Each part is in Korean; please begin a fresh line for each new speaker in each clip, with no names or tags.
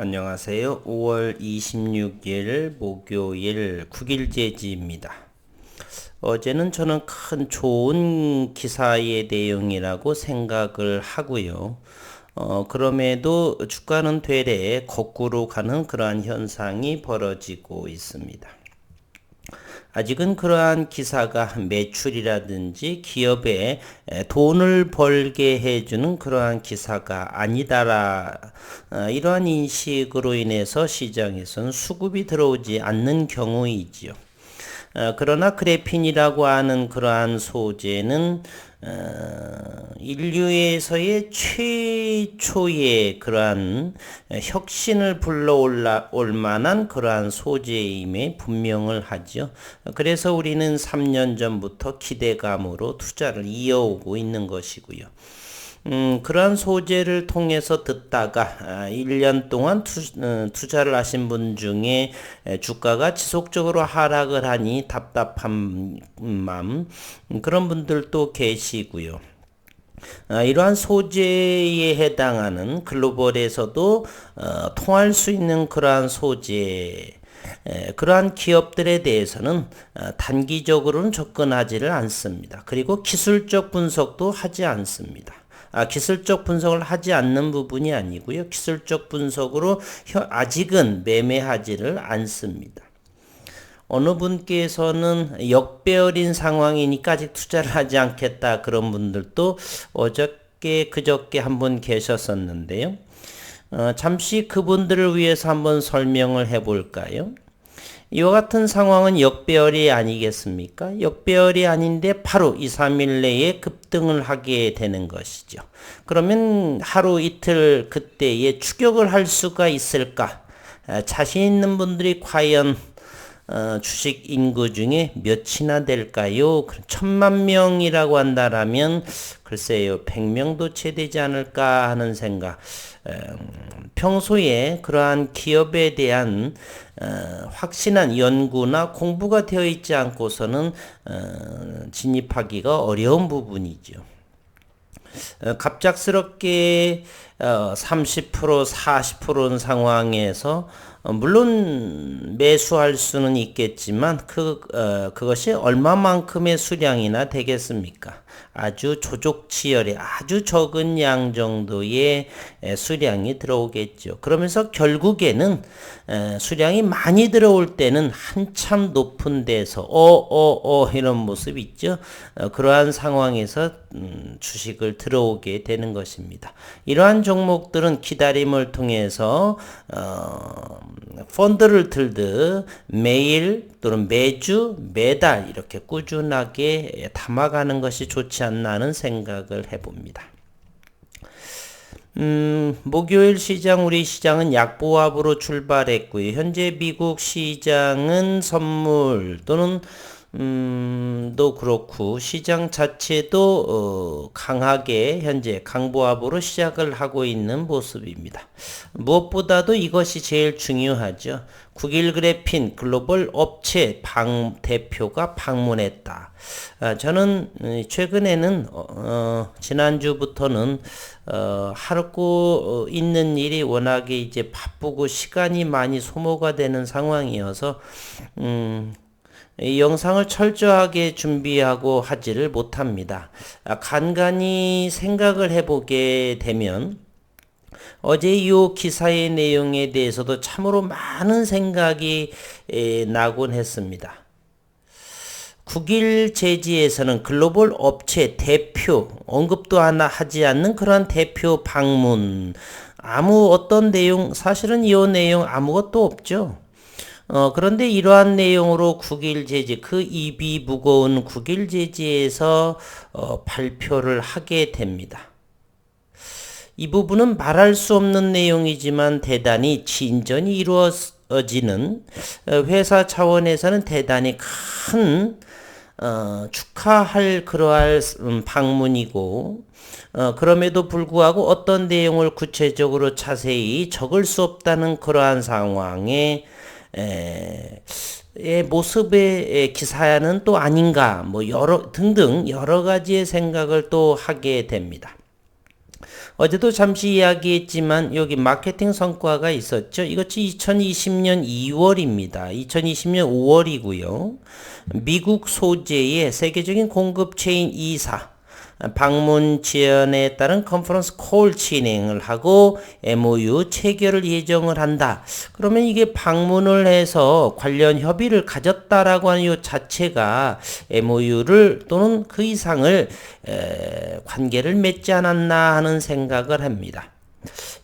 안녕하세요. 5월 26일 목요일 국일제지입니다. 어제는 저는 큰 좋은 기사의 내용이라고 생각을 하고요. 그럼에도 주가는 되레 거꾸로 가는 그러한 현상이 벌어지고 있습니다. 아직은 그러한 기사가 매출이라든지 기업에 돈을 벌게 해주는 그러한 기사가 아니다라 이러한 인식으로 인해서 시장에서는 수급이 들어오지 않는 경우이지요. 그러나 그래핀이라고 하는 그러한 소재는 인류에서의 최초의 그러한 혁신을 불러올 만한 그러한 소재임에 분명을 하죠. 그래서 우리는 3년 전부터 기대감으로 투자를 이어오고 있는 것이고요. 그러한 소재를 통해서 듣다가 1년 동안 투자를 하신 분 중에 주가가 지속적으로 하락을 하니 답답한 마음 그런 분들도 계시고요. 이러한 소재에 해당하는 글로벌에서도 통할 수 있는 그러한 소재 그러한 기업들에 대해서는 단기적으로는 접근하지를 않습니다. 그리고 기술적 분석도 하지 않습니다. 기술적 분석을 하지 않는 부분이 아니고요. 기술적 분석으로 아직은 매매하지를 않습니다. 어느 분께서는 역배열인 상황이니까 아직 투자를 하지 않겠다 그런 분들도 어저께 그저께 한 분 계셨었는데요. 잠시 그분들을 위해서 한번 설명을 해볼까요? 이와 같은 상황은 역배열이 아니겠습니까? 역배열이 아닌데 바로 2, 3일 내에 급등을 하게 되는 것이죠. 그러면 하루 이틀 그때에 추격을 할 수가 있을까? 자신 있는 분들이 과연 주식 인구 중에 몇이나 될까요? 1000만 명이라고 한다라면 글쎄요 100명도 채 되지 않을까 하는 생각. 평소에 그러한 기업에 대한 확신한 연구나 공부가 되어 있지 않고서는 진입하기가 어려운 부분이죠. 갑작스럽게 30% 40%는 상황에서 물론 매수할 수는 있겠지만 그것이 얼마만큼의 수량이나 되겠습니까? 아주 조족치열의 아주 적은 양 정도의 수량이 들어오겠죠. 그러면서 결국에는 수량이 많이 들어올 때는 한참 높은 데서 이런 모습 있죠. 그러한 상황에서 주식을 들어오게 되는 것입니다. 이러한 종목들은 기다림을 통해서 펀드를 들듯 매일 또는 매주 매달 이렇게 꾸준하게 담아가는 것이 좋지 않나 하는 생각을 해봅니다. 목요일 시장 우리 시장은 약보합으로 출발했고요. 현재 미국 시장은 선물 또는 도 그렇고 시장 자체도 강하게 현재 강보합으로 시작을 하고 있는 모습입니다. 무엇보다도 이것이 제일 중요하죠. 9일 그래핀 글로벌 업체 대표가 방문했다. 저는 최근에는 지난주부터는 하고 있는 일이 워낙에 이제 바쁘고 시간이 많이 소모가 되는 상황이어서 이 영상을 철저하게 준비하고 하지를 못합니다. 간간히 생각을 해보게 되면 어제 이 기사의 내용에 대해서도 참으로 많은 생각이 나곤 했습니다. 9일 제지에서는 글로벌 업체 대표 언급도 하나 하지 않는 그런 대표 방문 어떤 내용 사실은 이 내용 아무것도 없죠. 그런데 이러한 내용으로 9일 제지, 그 입이 무거운 9일 제지에서 발표를 하게 됩니다. 이 부분은 말할 수 없는 내용이지만 대단히 진전이 이루어지는 회사 차원에서는 대단히 큰 축하할 그러할 방문이고 그럼에도 불구하고 어떤 내용을 구체적으로 자세히 적을 수 없다는 그러한 상황에 모습의 기사는 또 아닌가 등등 여러 가지의 생각을 또 하게 됩니다. 어제도 잠시 이야기했지만 여기 마케팅 성과가 있었죠. 이것이 2020년 2월입니다. 2020년 5월이고요. 미국 소재의 세계적인 공급 체인 2사 방문 지연에 따른 컨퍼런스 콜 진행을 하고 MOU 체결을 예정을 한다. 그러면 이게 방문을 해서 관련 협의를 가졌다라고 하는 이 자체가 MOU를 또는 그 이상을 관계를 맺지 않았나 하는 생각을 합니다.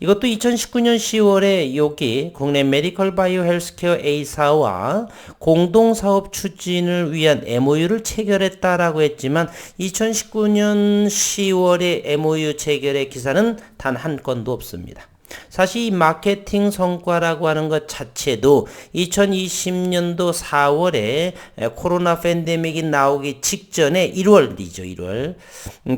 이것도 2019년 10월에 여기 국내 메디컬 바이오 헬스케어 A사와 공동사업 추진을 위한 MOU를 체결했다라고 했지만 2019년 10월에 MOU 체결의 기사는 단 한 건도 없습니다. 사실 이 마케팅 성과라고 하는 것 자체도 2020년도 4월에 코로나 팬데믹이 나오기 직전에 1월이죠. 1월.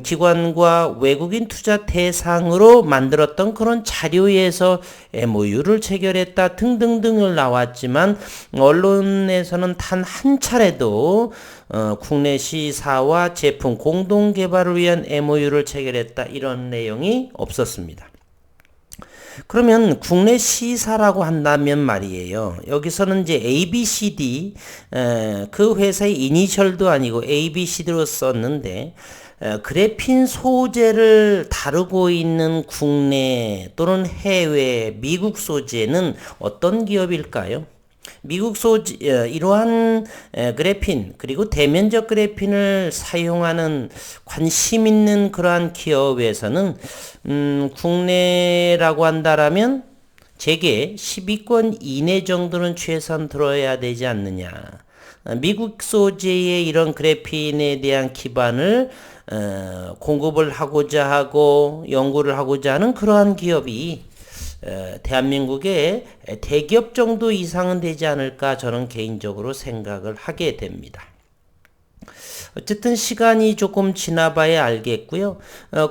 기관과 외국인 투자 대상으로 만들었던 그런 자료에서 MOU를 체결했다 등등등을 나왔지만 언론에서는 단 한 차례도 국내 시사와 제품 공동 개발을 위한 MOU를 체결했다 이런 내용이 없었습니다. 그러면 국내 시사라고 한다면 말이에요. 여기서는 이제 ABCD, 그 회사의 이니셜도 아니고 ABCD로 썼는데, 그래핀 소재를 다루고 있는 국내 또는 해외 미국 소재는 어떤 기업일까요? 미국 소재, 이러한 그래핀 그리고 대면적 그래핀을 사용하는 관심 있는 그러한 기업에서는 국내라고 한다라면 제게 10위권 이내 정도는 최소한 들어야 되지 않느냐. 미국 소재의 이런 그래핀에 대한 기반을 공급을 하고자 하고 연구를 하고자 하는 그러한 기업이 대한민국의 대기업 정도 이상은 되지 않을까 저는 개인적으로 생각을 하게 됩니다. 어쨌든 시간이 조금 지나봐야 알겠고요.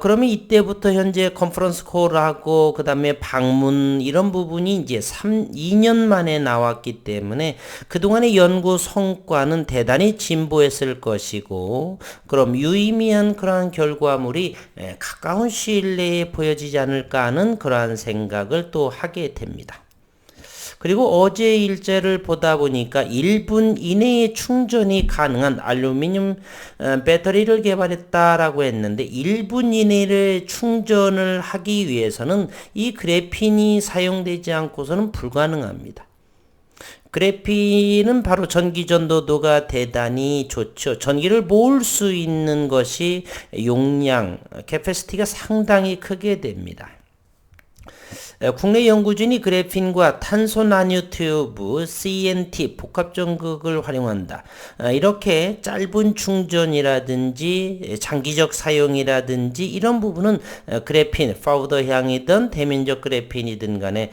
그러면 이때부터 현재 컨퍼런스 콜하고 그 다음에 방문 이런 부분이 이제 2년 만에 나왔기 때문에 그동안의 연구 성과는 대단히 진보했을 것이고 그럼 유의미한 그러한 결과물이 가까운 시일 내에 보여지지 않을까 하는 그러한 생각을 또 하게 됩니다. 그리고 어제 일자를 보다 보니까 1분 이내에 충전이 가능한 알루미늄 배터리를 개발했다라고 했는데 1분 이내에 충전을 하기 위해서는 이 그래핀이 사용되지 않고서는 불가능합니다. 그래핀은 바로 전기 전도도가 대단히 좋죠. 전기를 모을 수 있는 것이 용량, 캐패시티가 상당히 크게 됩니다. 국내 연구진이 그래핀과 탄소 나노튜브 CNT 복합전극을 활용한다. 이렇게 짧은 충전이라든지 장기적 사용이라든지 이런 부분은 그래핀, 파우더향이든 대면적 그래핀이든 간에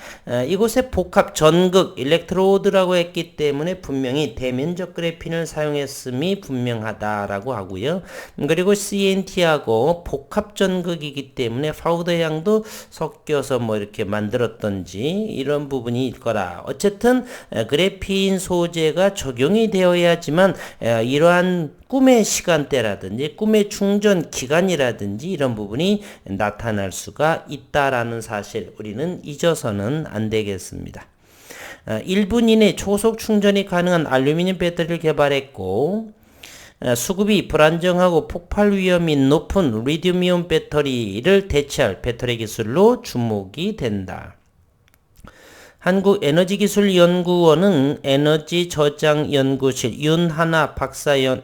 이곳에 복합 전극, 일렉트로드라고 했기 때문에 분명히 대면적 그래핀을 사용했음이 분명하다라고 하고요. 그리고 CNT하고 복합 전극이기 때문에 파우더향도 섞여서 뭐 이렇게 만들었던지 이런 부분이 있거라. 어쨌든 그래핀 소재가 적용이 되어야지만 이러한 꿈의 시간대라든지 꿈의 충전 기간이라든지 이런 부분이 나타날 수가 있다라는 사실 우리는 잊어서는 안 되겠습니다. 1분 이내 초속 충전이 가능한 알루미늄 배터리를 개발했고 수급이 불안정하고 폭발 위험이 높은 리튬이온 배터리를 대체할 배터리 기술로 주목이 된다. 한국에너지기술연구원은 에너지저장연구실 윤하나 박사연구팀이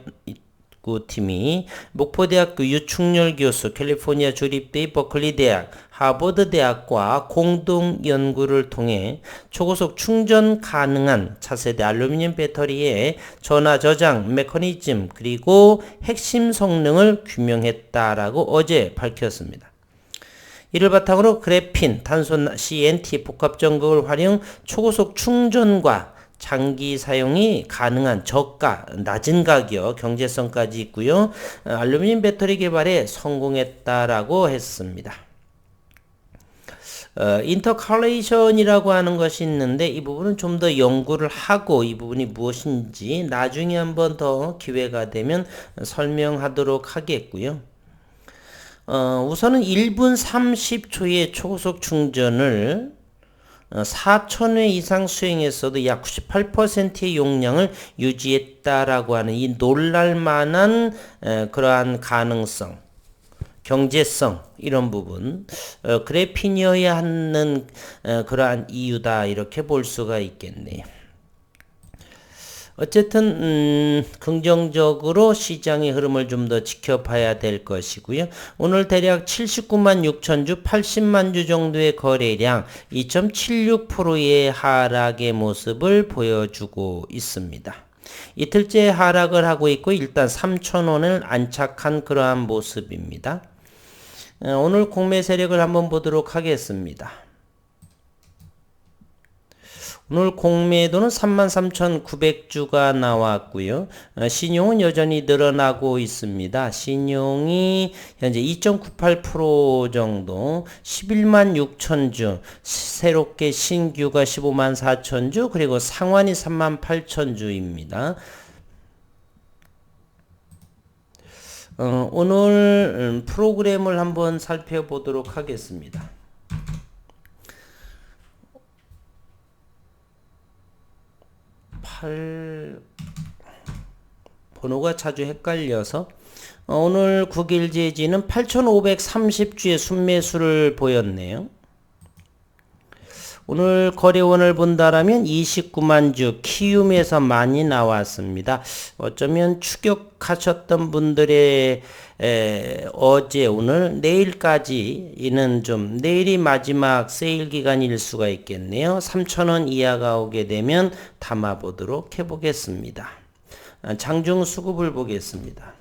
목포대학교 유충렬 교수, 캘리포니아 주립대 버클리대학, 하버드대학과 공동 연구를 통해 초고속 충전 가능한 차세대 알루미늄 배터리의 전화 저장 메커니즘 그리고 핵심 성능을 규명했다라고 어제 밝혔습니다. 이를 바탕으로 그래핀, 탄소 CNT 복합전극을 활용 초고속 충전과 장기 사용이 가능한 저가, 낮은 가격, 경제성까지 있고요. 알루미늄 배터리 개발에 성공했다라고 했습니다. 인터칼레이션이라고 하는 것이 있는데 이 부분은 좀 더 연구를 하고 이 부분이 무엇인지 나중에 한번 더 기회가 되면 설명하도록 하겠고요. 우선은 1분 30초의 초고속 충전을 4,000회 이상 수행했어도 약 98%의 용량을 유지했다라고 하는 이 놀랄만한 그러한 가능성, 경제성 이런 부분, 그래핀이어야 하는 그러한 이유다 이렇게 볼 수가 있겠네요. 어쨌든 긍정적으로 시장의 흐름을 좀 더 지켜봐야 될 것이고요. 오늘 대략 79만 6천 주, 80만 주 정도의 거래량 2.76%의 하락의 모습을 보여주고 있습니다. 이틀째 하락을 하고 있고 일단 3,000원을 안착한 그러한 모습입니다. 오늘 공매 세력을 한번 보도록 하겠습니다. 오늘 공매도는 33,900주가 나왔고요. 신용은 여전히 늘어나고 있습니다. 신용이 현재 2.98% 정도, 11만 6천주, 새롭게 신규가 15만 4천주, 그리고 상환이 3만 8천주입니다. 오늘 프로그램을 한번 살펴보도록 하겠습니다. 번호가 자주 헷갈려서 오늘 9일 제지는 8,530주의 순매수를 보였네요. 오늘 거래원을 본다라면 29만 주 키움에서 많이 나왔습니다. 어쩌면 추격하셨던 분들의 어제 오늘 내일까지는 좀 내일이 마지막 세일 기간일 수가 있겠네요. 3,000원 이하가 오게 되면 담아 보도록 해보겠습니다. 장중 수급을 보겠습니다.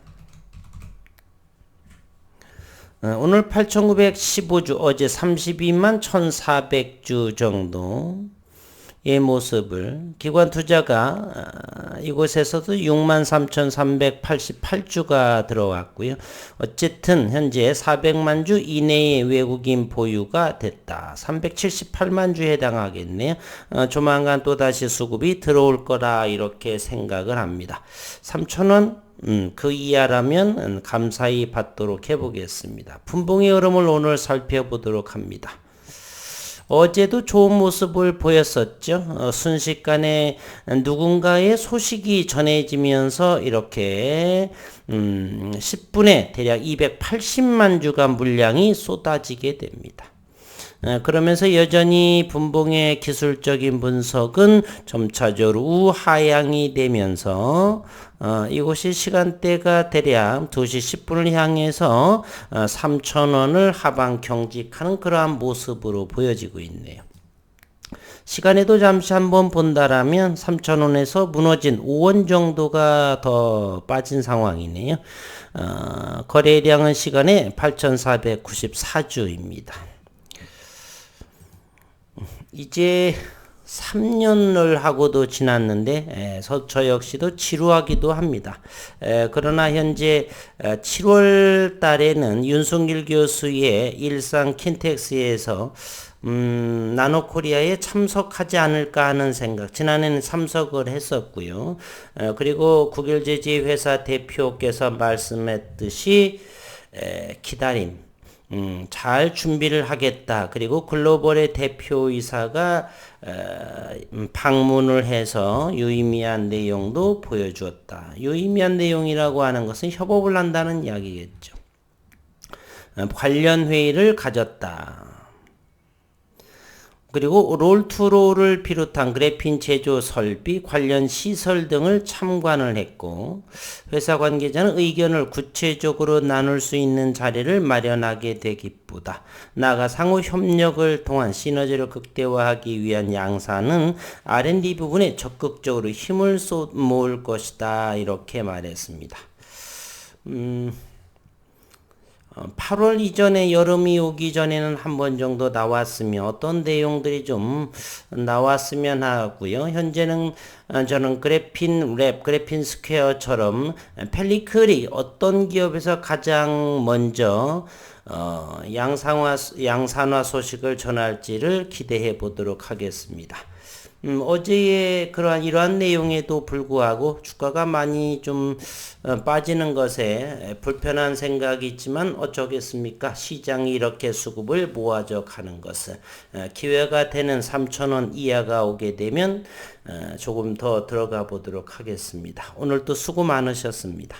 오늘 8,915주, 어제 32만 1,400주 정도의 모습을, 기관 투자가 이곳에서도 63,388주가 들어왔고요. 어쨌든 현재 400만 주 이내의 외국인 보유가 됐다. 378만 주에 해당하겠네요. 조만간 또다시 수급이 들어올 거라 이렇게 생각을 합니다. 3,000원 그 이하라면 감사히 받도록 해보겠습니다. 분봉의 흐름을 오늘 살펴보도록 합니다. 어제도 좋은 모습을 보였었죠. 순식간에 누군가의 소식이 전해지면서 이렇게 10분에 대략 280만 주가 물량이 쏟아지게 됩니다. 그러면서 여전히 분봉의 기술적인 분석은 점차적으로 우하향이 되면서 이곳이 시간대가 대략 2시 10분을 향해서 3,000원을 하방 경직하는 그러한 모습으로 보여지고 있네요. 시간에도 잠시 한번 본다라면 3,000원에서 무너진 5원 정도가 더 빠진 상황이네요. 거래량은 시간에 8,494주입니다. 이제 3년을 하고도 지났는데 저 역시도 지루하기도 합니다. 그러나 현재 7월 달에는 윤석열 교수의 일상 킨텍스에서 나노코리아에 참석하지 않을까 하는 생각, 지난해는 참석을 했었고요. 그리고 국일제지 회사 대표께서 말씀했듯이 기다림, 잘 준비를 하겠다. 그리고 글로벌의 대표이사가 방문을 해서 유의미한 내용도 보여주었다. 유의미한 내용이라고 하는 것은 협업을 한다는 이야기겠죠. 관련 회의를 가졌다. 그리고 롤투롤을 비롯한 그래핀 제조 설비, 관련 시설 등을 참관을 했고, 회사 관계자는 의견을 구체적으로 나눌 수 있는 자리를 마련하게 되기보다 나아가 상호 협력을 통한 시너지를 극대화하기 위한 양사는 R&D 부분에 적극적으로 힘을 쏟모을 것이다 이렇게 말했습니다. 8월 이전에 여름이 오기 전에는 한 번 정도 나왔으면 어떤 내용들이 좀 나왔으면 하고요. 현재는 저는 그래핀 랩, 그래핀 스퀘어처럼 펠리클이 어떤 기업에서 가장 먼저 양산화 소식을 전할지를 기대해 보도록 하겠습니다. 어제의 이러한 내용에도 불구하고 주가가 많이 좀 빠지는 것에 불편한 생각이 있지만 어쩌겠습니까? 시장이 이렇게 수급을 모아져 가는 것은 기회가 되는 3,000원 이하가 오게 되면 조금 더 들어가 보도록 하겠습니다. 오늘도 수고 많으셨습니다.